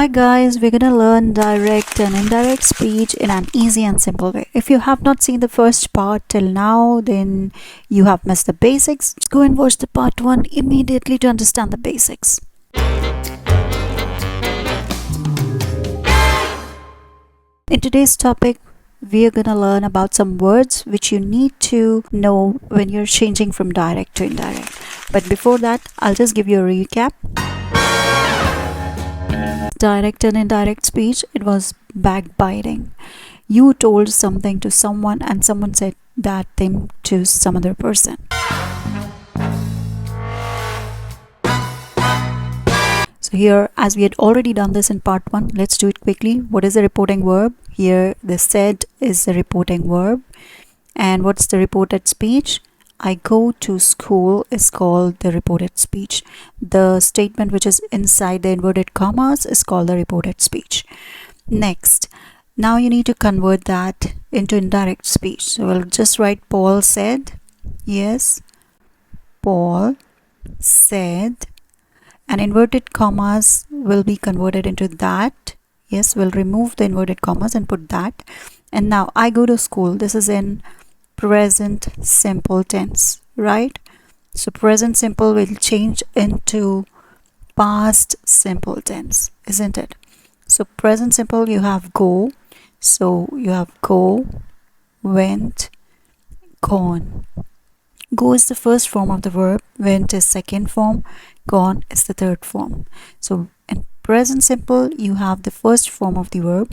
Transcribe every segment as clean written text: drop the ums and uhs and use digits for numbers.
Hi guys, we're gonna learn direct and indirect speech in an easy and simple way. If you have not seen the first part till now, then you have missed the basics. Let's go and watch the part 1 immediately to understand the basics. In today's topic, we're gonna learn about some words which you need to know when you're changing from direct to indirect. But before that, I'll just give you a recap. Direct and indirect speech, it was backbiting. You told something to someone and someone said that thing to some other person. So here, as we had already done this in part 1, let's do it quickly. What is the reporting verb? Here the said is the reporting verb. And what's the reported speech? I go to school is called the reported speech. The statement which is inside the inverted commas is called the reported speech. Next, now you need to convert that into indirect speech. So we'll just write Paul said. Yes, Paul said. And inverted commas will be converted into that. Yes, we'll remove the inverted commas and put that. And now I go to school. This is in present simple tense, right? So present simple will change into past simple tense, isn't it? So present simple, you have go. So you have go, went, gone. Go is the first form of the verb, went is second form, gone is the third form. So in present simple, you have the first form of the verb.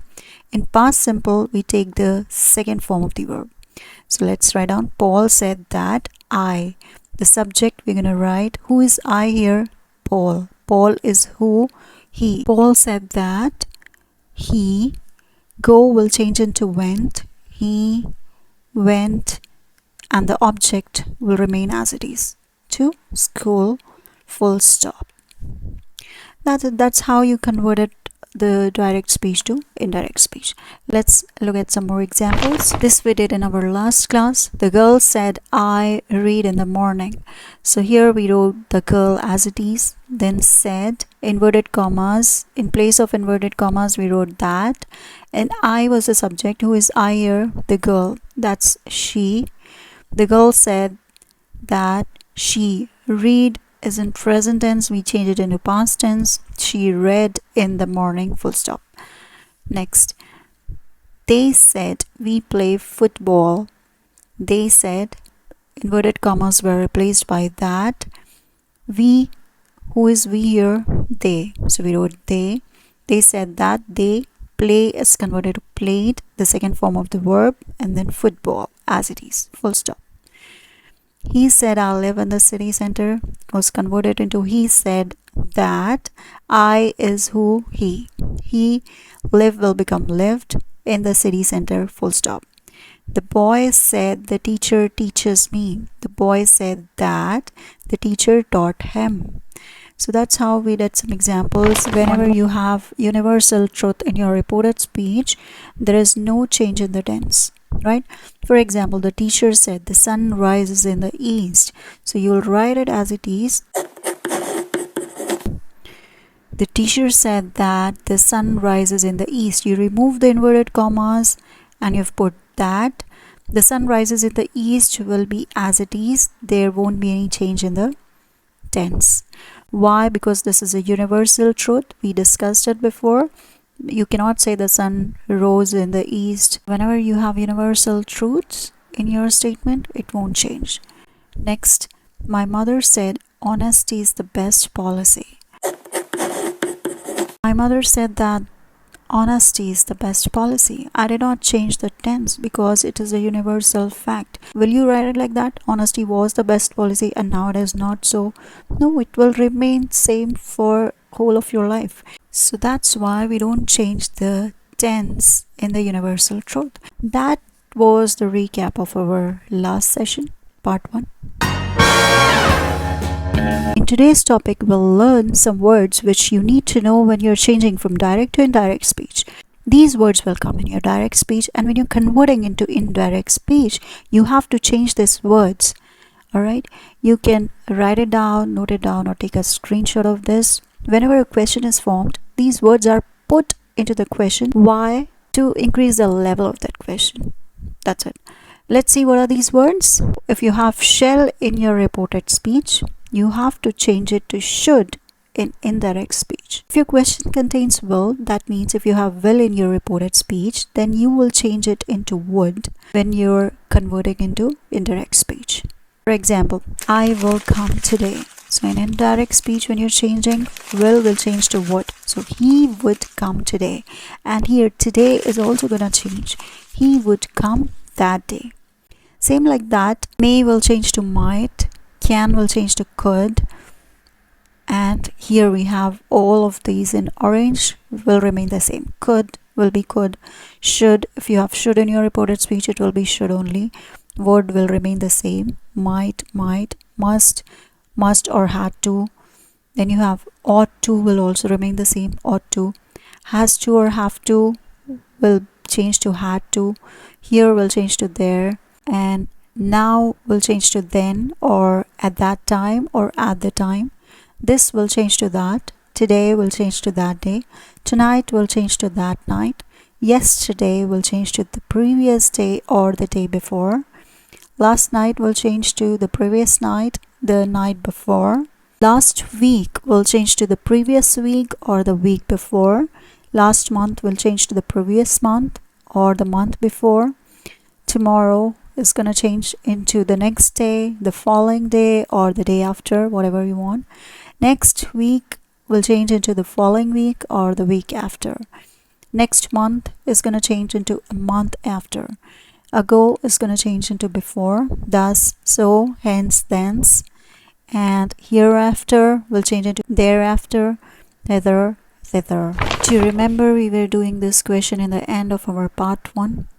In past simple, we take the second form of the verb. So let's write down Paul said that I. The subject we're going to write, who is I here? Paul. Paul is who? He. Paul said that he. Go will change into went. He went, and the object will remain as it is. To school, full stop. That's how you converted the direct speech to indirect speech. Let's look at some more examples. This we did in our last class. The girl said, I read in the morning. So here we wrote the girl as it is, then said, inverted commas. In place of inverted commas, we wrote that. And I was the subject. Who is I here? The girl. That's she. The girl said that she read is in present tense, we change it into past tense. She read in the morning, full stop. Next, they said we play football. They said, inverted commas were replaced by that. We, who is we here? They. So we wrote they. They said that they play is converted to played, the second form of the verb, and then football as it is, full stop. He said I live in the city center was converted into he said that I is who? He. He live will become lived in the city center, full stop. The boy said the teacher teaches me. The boy said that the teacher taught him. So that's how we did some examples. Whenever you have universal truth in your reported speech, there is no change in the tense, right? For example, the teacher said the sun rises in the east. So you'll write it as it is. The teacher said that the sun rises in the east. You remove the inverted commas and you've put that. The sun rises in the east will be as it is. There won't be any change in the tense. Why? Because this is a universal truth. We discussed it before. You cannot say the sun rose in the east. Whenever you have universal truths in your statement, it won't change. Next, my mother said honesty is the best policy. My mother said that honesty is the best policy. I did not change the tense because it is a universal fact. Will you write it like that? Honesty was the best policy and now it is not so. No, it will remain same for whole of your life. So that's why we don't change the tense in the universal truth. That was the recap of our last session, part 1. In today's topic, we'll learn some words which you need to know when you're changing from direct to indirect speech. These words will come in your direct speech, and when you're converting into indirect speech, you have to change these words. Alright, you can write it down, note it down, or take a screenshot of this. Whenever a question is formed, these words are put into the question why to increase the level of that question. That's it. Let's see what are these words. If you have shall in your reported speech, you have to change it to should in indirect speech. If your question contains will, that means if you have will in your reported speech, then you will change it into would when you're converting into indirect speech. For example, I will come today. So in indirect speech, when you're changing, will change to would. So he would come today. And here today is also gonna change. He would come that day. Same like that, may will change to might, can will change to could, and here we have all of these in orange will remain the same. Could will be could, should, if you have should in your reported speech, it will be should only. Would will remain the same. Might, must or had to. Then you have ought to will also remain the same, ought to. Has to or have to will change to had to. Here will change to there, and now will change to then or at that time or at the time. This will change to that. Today will change to that day. Tonight will change to that night. Yesterday will change to the previous day or the day before. Last night will change to the previous night, the night before. Last week will change to the previous week or the week before. Last month will change to the previous month or the month before. Tomorrow is going to change into the next day, the following day, or the day after, whatever you want. Next week will change into the following week or the week after. Next month is going to change into a month after. Ago is going to change into before, thus, so, hence, thence. And hereafter will change into thereafter, thither, thither. Do you remember we were doing this question in the end of our part 1?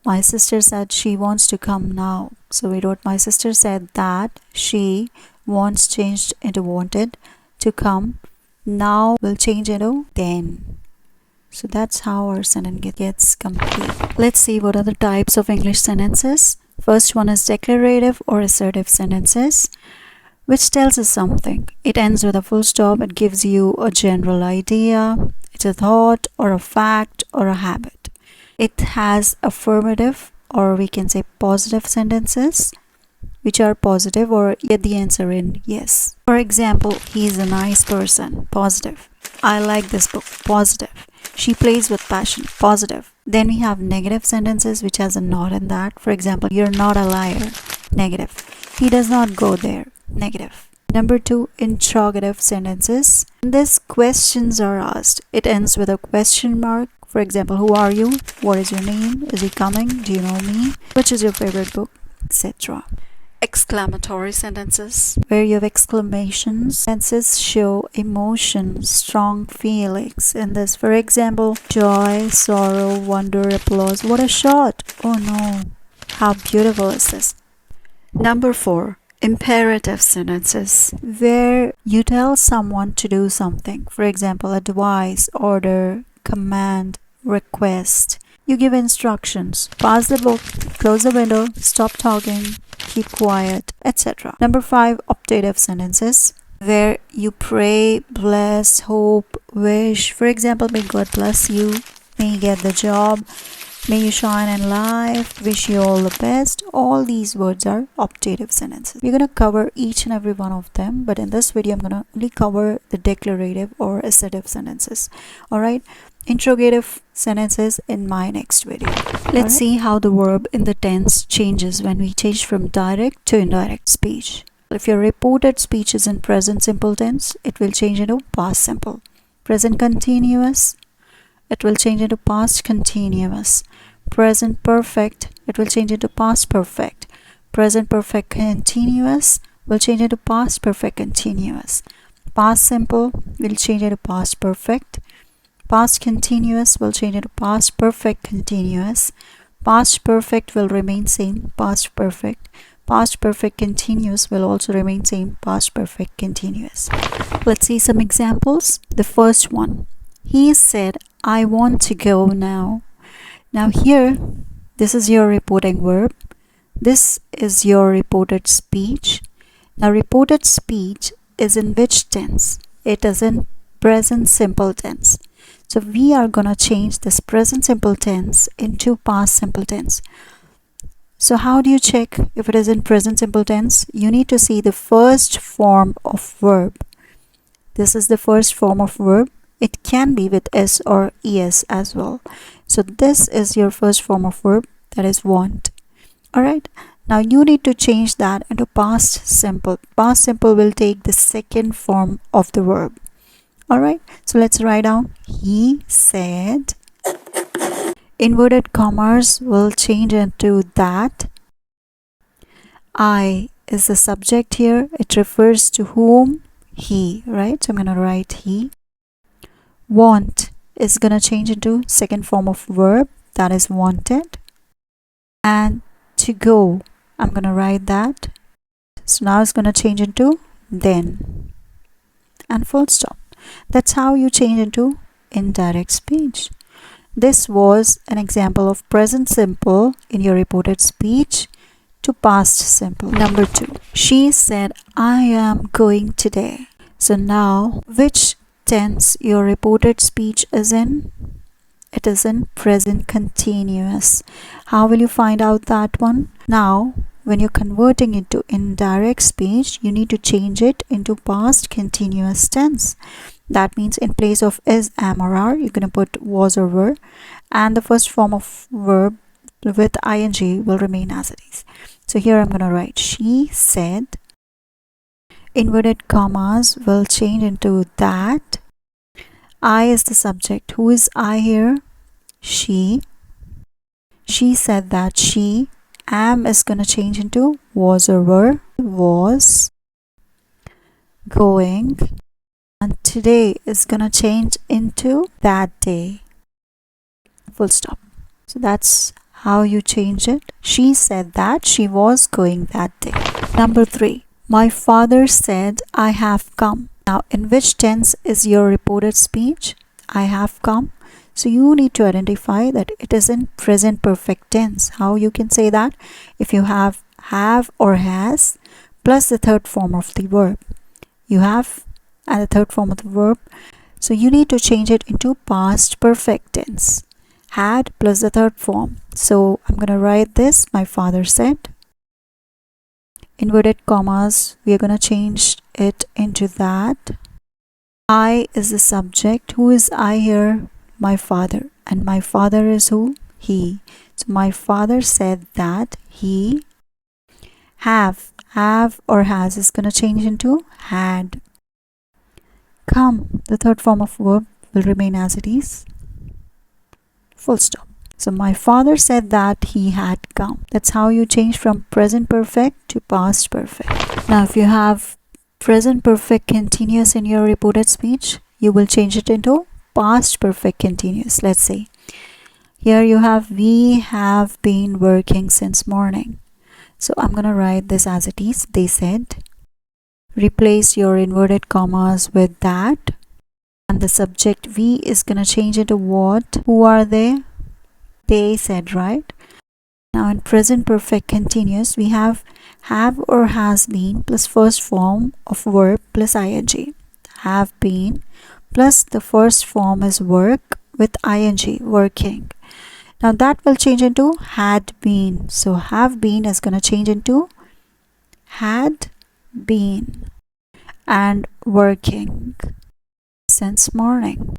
My sister said she wants to come now. So we wrote my sister said that she wants changed into wanted to come. Now will change into then. So that's how our sentence gets complete. Let's see what are the types of English sentences. First one is declarative or assertive sentences, which tells us something. It ends with a full stop. It gives you a general idea. It's a thought or a fact or a habit. It has affirmative or we can say positive sentences, which are positive or get the answer in yes. For example, he is a nice person, positive. I like this book, positive. She plays with passion, positive. Then we have negative sentences which has a not in that. For example, you're not a liar, negative. He does not go there, negative. Number 2, interrogative sentences. In this, questions are asked. It ends with a question mark. For example, who are you? What is your name? Is he coming? Do you know me? Which is your favorite book? Etc. Exclamatory sentences, where you have exclamations. Sentences show emotion, strong feelings. In this, for example, joy, sorrow, wonder, applause. What a shot! Oh no! How beautiful is this? Number 4, imperative sentences, where you tell someone to do something. For example, advise, order, command, request. You give instructions. Pass the book, close the window, stop talking, keep quiet, etc. Number 5, optative sentences, where you pray, bless, hope, wish. For example, may God bless you, may you get the job, may you shine in life, wish you all the best. All these words are optative sentences. We're going to cover each and every one of them, but in this video I'm going to only cover the declarative or assertive sentences. Alright, interrogative sentences in my next video. Let's see how the verb in the tense changes when we change from direct to indirect speech. If your reported speech is in present simple tense, it will change into past simple. Present continuous, it will change into past continuous. Present perfect, it will change into past perfect. Present perfect continuous will change into past perfect continuous. Past simple will change into past perfect. Past continuous will change into past perfect continuous. Past perfect will remain same, past perfect. Past perfect continuous will also remain same, past perfect continuous. Let's see some examples. The first one, he said, I want to go now. Now here, this is your reporting verb. This is your reported speech. Now reported speech is in which tense? It is in present simple tense. So we are gonna change this present simple tense into past simple tense. So how do you check if it is in present simple tense? You need to see the first form of verb. This is the first form of verb. It can be with s or es as well. So this is your first form of verb, that is want. Alright, now you need to change that into past simple. Past simple will take the second form of the verb. Alright, so let's write down he said. Inverted commas will change into that. I is the subject here. It refers to whom? He, right? So I'm going to write he. Want is going to change into second form of verb, that is wanted. And to go, I'm going to write that. So now it's going to change into then. And full stop. That's how you change into indirect speech. This was an example of present simple in your reported speech to past simple. Number 2. She said, I am going today. So now, which tense your reported speech is in? It is in present continuous. How will you find out that one? Now, when you're converting it to indirect speech, you need to change it into past continuous tense. That means in place of is, am, or are, you're going to put was or were, and the first form of verb with ing will remain as it is. So here I'm going to write she said. Inverted commas will change into that. I is the subject. Who is I here? She. She said that she. Am is going to change into was or were. Was going. And today is going to change into that day. Full stop. So that's how you change it. She said that she was going that day. Number 3. My father said I have come. Now in which tense is your reported speech? I have come. So you need to identify that it is in present perfect tense. How you can say that? If you have or has plus the third form of the verb. You have and the third form of the verb. So you need to change it into past perfect tense. Had plus the third form. So I'm going to write this. My father said. Inverted commas, we are going to change it into that. I is the subject. Who is I here? My father. And my father is who? He. So my father said that he have or has is going to change into had. Come, the third form of verb will remain as it is. Full stop. So my father said that he had come. That's how you change from present perfect to past perfect. Now if you have present perfect continuous in your reported speech, you will change it into past perfect continuous. Let's say here you have we have been working since morning. So I'm going to write this as it is. They said. Replace your inverted commas with that. And the subject we is going to change into what? Who are they? They said, right? Now in present perfect continuous, we have or has been plus first form of verb plus ing. Have been plus the first form is work with ing, working. Now that will change into had been. So have been is going to change into had been and working since morning.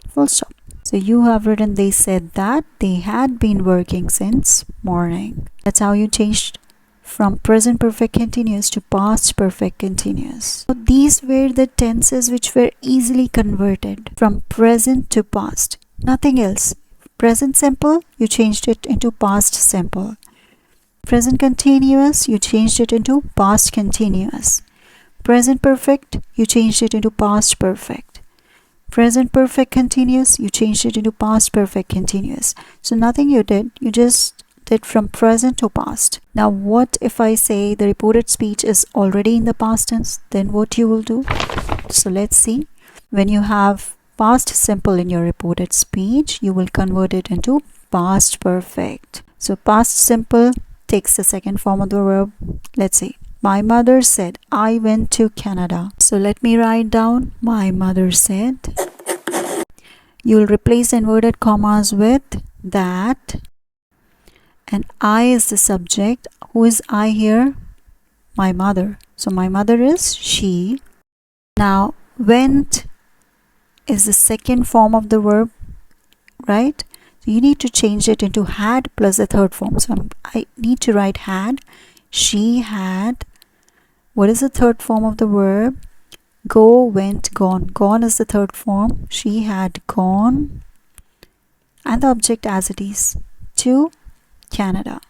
Full stop. So you have written they said that they had been working since morning. That's how you changed from present perfect continuous to past perfect continuous. So these were the tenses which were easily converted from present to past. Nothing else. Present simple, you changed it into past simple. Present continuous, you changed it into past continuous. Present perfect, you changed it into past perfect. Present perfect continuous, you changed it into past perfect continuous. So nothing you did, you just did from present to past. Now what if I say the reported speech is already in the past tense? Then what you will do? So let's see. When you have past simple in your reported speech, you will convert it into past perfect. So past simple takes the second form of the verb. Let's see. My mother said, I went to Canada. So let me write down my mother said. You will replace inverted commas with that, and I is the subject. Who is I here? My mother. So my mother is she. Now went is the second form of the verb, right? So you need to change it into had plus the third form. So I need to write had. She had. What is the third form of the verb? Go, went, gone. Gone is the third form. She had gone. And the object as it is, to Canada.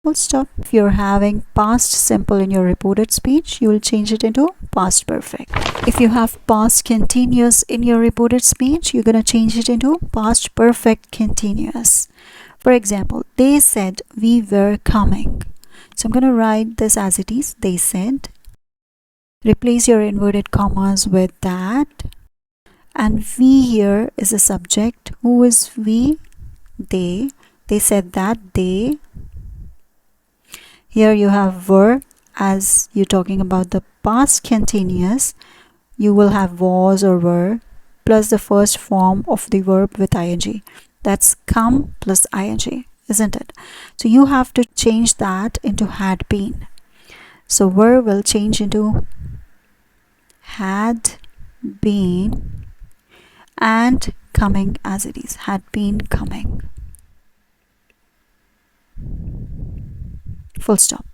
Full stop. If you're having past simple in your reported speech, you will change it into past perfect. If you have past continuous in your reported speech, you're going to change it into past perfect continuous. For example, they said we were coming. So I'm going to write this as it is. They said. Replace your inverted commas with that. And we here is a subject. Who is we? They. They said that they. Here you have were. As you're talking about the past continuous, you will have was or were plus the first form of the verb with ing. That's come plus ing, isn't it? So you have to change that into had been. So were will change into had been, and coming as it is, had been coming. Full stop.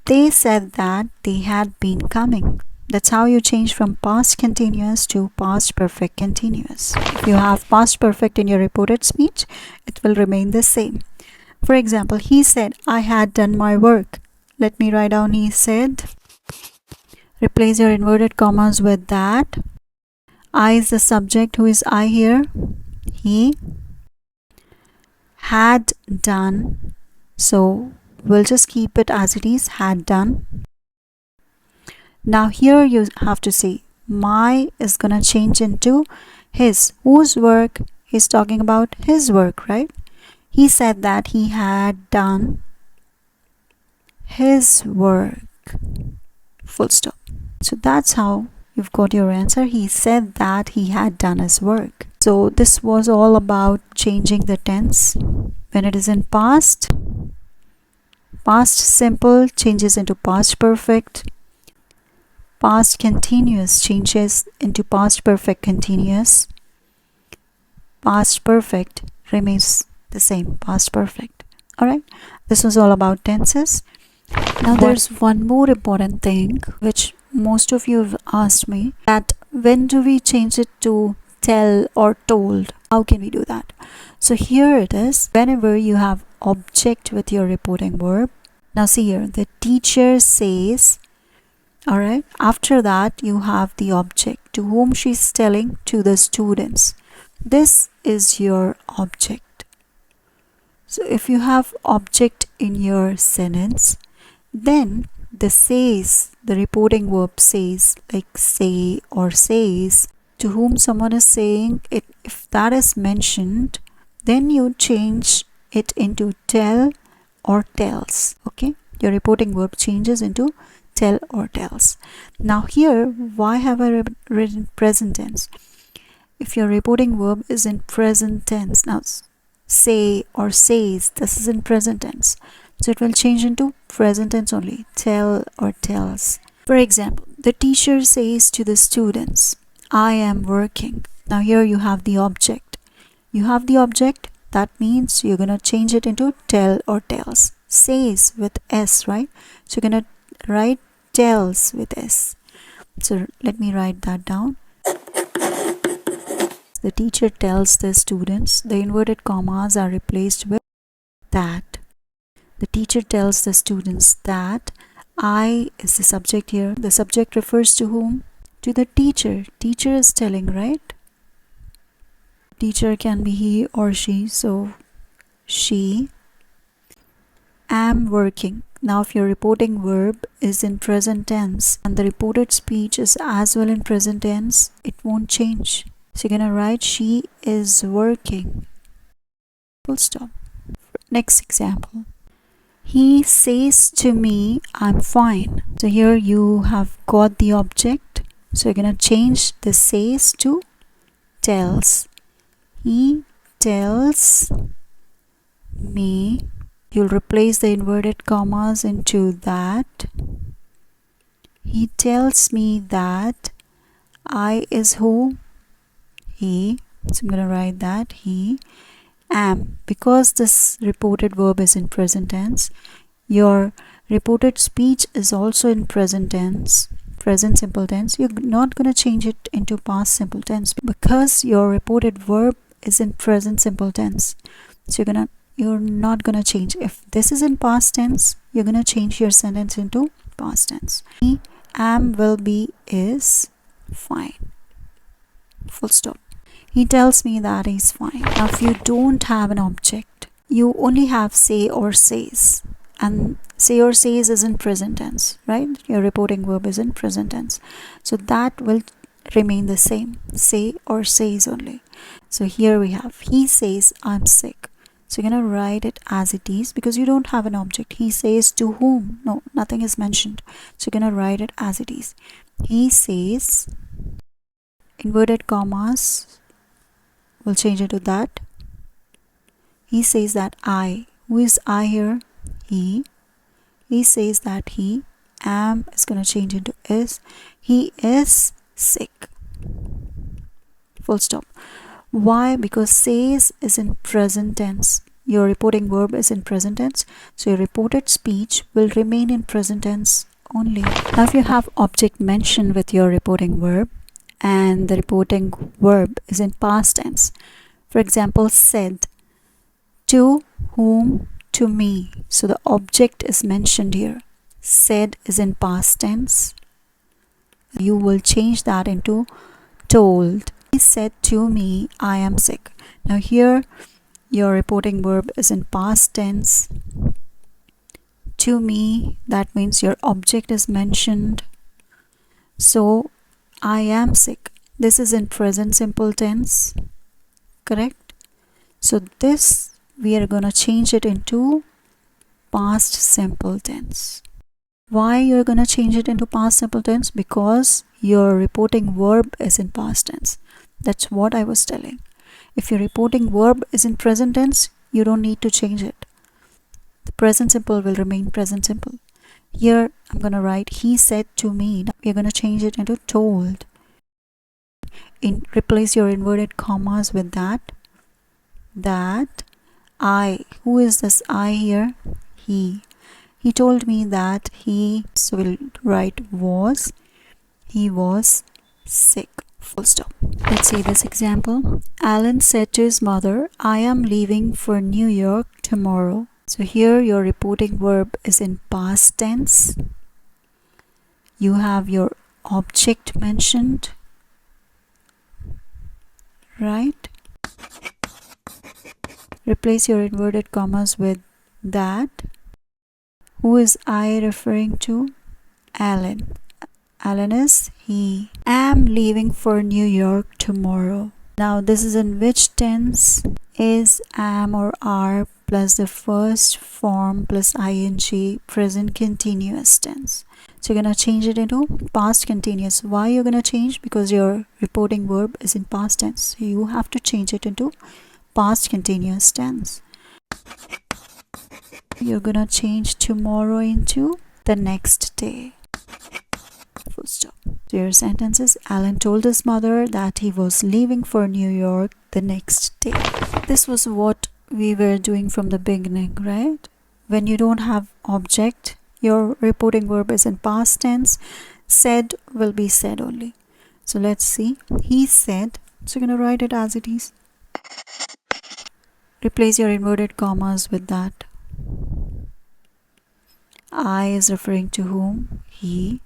They said that they had been coming. That's how you change from past continuous to past perfect continuous. If you have past perfect in your reported speech, it will remain the same. For example, he said, I had done my work. Let me write down he said. Replace your inverted commas with that. I is the subject. Who is I here? He had done. So we'll just keep it as it is, had done. Now here you have to say my is gonna change into his. Whose work? He's talking about his work, right? He said that he had done his work. Full stop. So that's how you've got your answer. He said that he had done his work. So this was all about changing the tense. When it is in past, past simple changes into past perfect. Past continuous changes into past perfect continuous. Past perfect remains the same, past perfect. Alright, this was all about tenses. Now there's one more important thing which most of you have asked me, that when do we change it to tell or told? How can we do that? So here it is. Whenever you have object with your reporting verb. Now see here, the teacher says. Alright, after that you have the object. To whom she's telling? To the students. This is your object. So if you have object in your sentence, then the says, the reporting verb says, like say or says, to whom someone is saying it, if that is mentioned, then you change it into tell or tells. Okay, your reporting verb changes into tell or tells. Now here, why have I written present tense? If your reporting verb is in present tense, now say or says, this is in present tense, so it will change into present tense only, tell or tells. For example, the teacher says to the students, I am working. Now here you have the object. You have the object, that means you're gonna change it into tell or tells. Says with s, right? So you're gonna write tells with s. So let me write that down. The teacher tells the students. The inverted commas are replaced with that. The teacher tells the students that. I is the subject here. The subject refers to whom? To the teacher. Teacher is telling, right? Teacher can be he or she. So she. Am working. Now if your reporting verb is in present tense and the reported speech is as well in present tense, it won't change. So you're gonna write she is working. Full stop. Next example. He says to me, I'm fine. So here you have got the object. So you're gonna change the says to tells. He tells me. You'll replace the inverted commas into that. He tells me that I is who? He. So I'm going to write that. He am. Because this reported verb is in present tense, your reported speech is also in present tense, present simple tense. You're not going to change it into past simple tense because your reported verb is in present simple tense. So you're not gonna change. If this is in past tense, you're gonna change your sentence into past tense. He, am, will be, is fine. Full stop. He tells me that he's fine. Now if you don't have an object, you only have say or says, and say or says is in present tense, right? Your reporting verb is in present tense, so that will remain the same, say or says only. So here we have, he says I'm sick. So you're gonna write it as it is because you don't have an object. He says to whom? No, nothing is mentioned. So you're gonna write it as it is. He says, inverted commas will change it to that. He says that I. Who is I here? He. He says that he. Am is gonna change into is. He is sick. Full stop. Why? Because says is in present tense. Your reporting verb is in present tense, so your reported speech will remain in present tense only. Now if you have object mentioned with your reporting verb and the reporting verb is in past tense, for example, said, to whom? To me. So the object is mentioned here. Said is in past tense. You will change that into told. He said to me, I am sick. Now here your reporting verb is in past tense. To me, that means your object is mentioned. So I am sick. This is in present simple tense, correct? So this we are gonna change it into past simple tense. Why you're gonna change it into past simple tense? Because your reporting verb is in past tense. That's what I was telling. If your reporting verb is in present tense, you don't need to change it. The present simple will remain present simple. Here I'm gonna write he said to me. We're gonna change it into told. Replace your inverted commas with that. That I. Who is this I here? He. He told me that he. So we'll write was. He was sick. Full stop. Let's see this example. Alan said to his mother, I am leaving for New York tomorrow. So here your reporting verb is in past tense. You have your object mentioned, right? Replace your inverted commas with that. Who is I referring to? Alan. Alan is he. Am leaving for New York tomorrow. Now this is in which tense? Is, am or are plus the first form plus ing, present continuous tense. So you're gonna change it into past continuous. Why you're gonna change? Because your reporting verb is in past tense. So you have to change it into past continuous tense. You're gonna change tomorrow into the next day. Full stop. So your sentence is, Alan told his mother that he was leaving for New York the next day. This was what we were doing from the beginning, right? When you don't have object, your reporting verb is in past tense. Said will be said only. So let's see. He said. So you're going to write it as it is. Replace your inverted commas with that. I is referring to whom? He.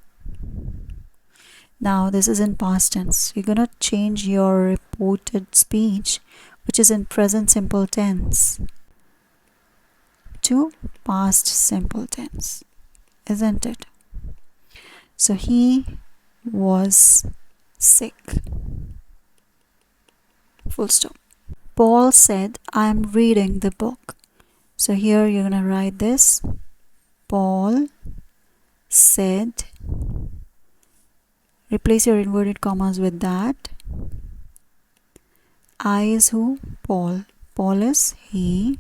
Now this is in past tense. You're gonna change your reported speech, which is in present simple tense, to past simple tense, isn't it? So he was sick. Full stop. Paul said, I'm reading the book. So here you're gonna write this. Paul said. Replace your inverted commas with that. I is who? Paul. Paul is he.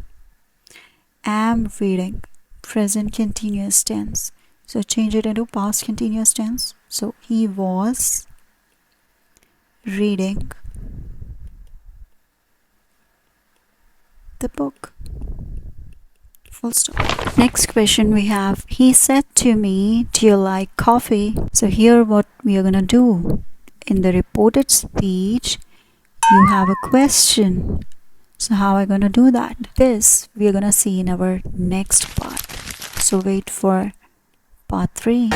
Am reading. Present continuous tense. So change it into past continuous tense. So he was reading the book. Full stop. Next question we have, he said to me, do you like coffee? So here what we are gonna do, in the reported speech you have a question. So how are we gonna do that? This we are gonna see in our next part. So wait for part 3.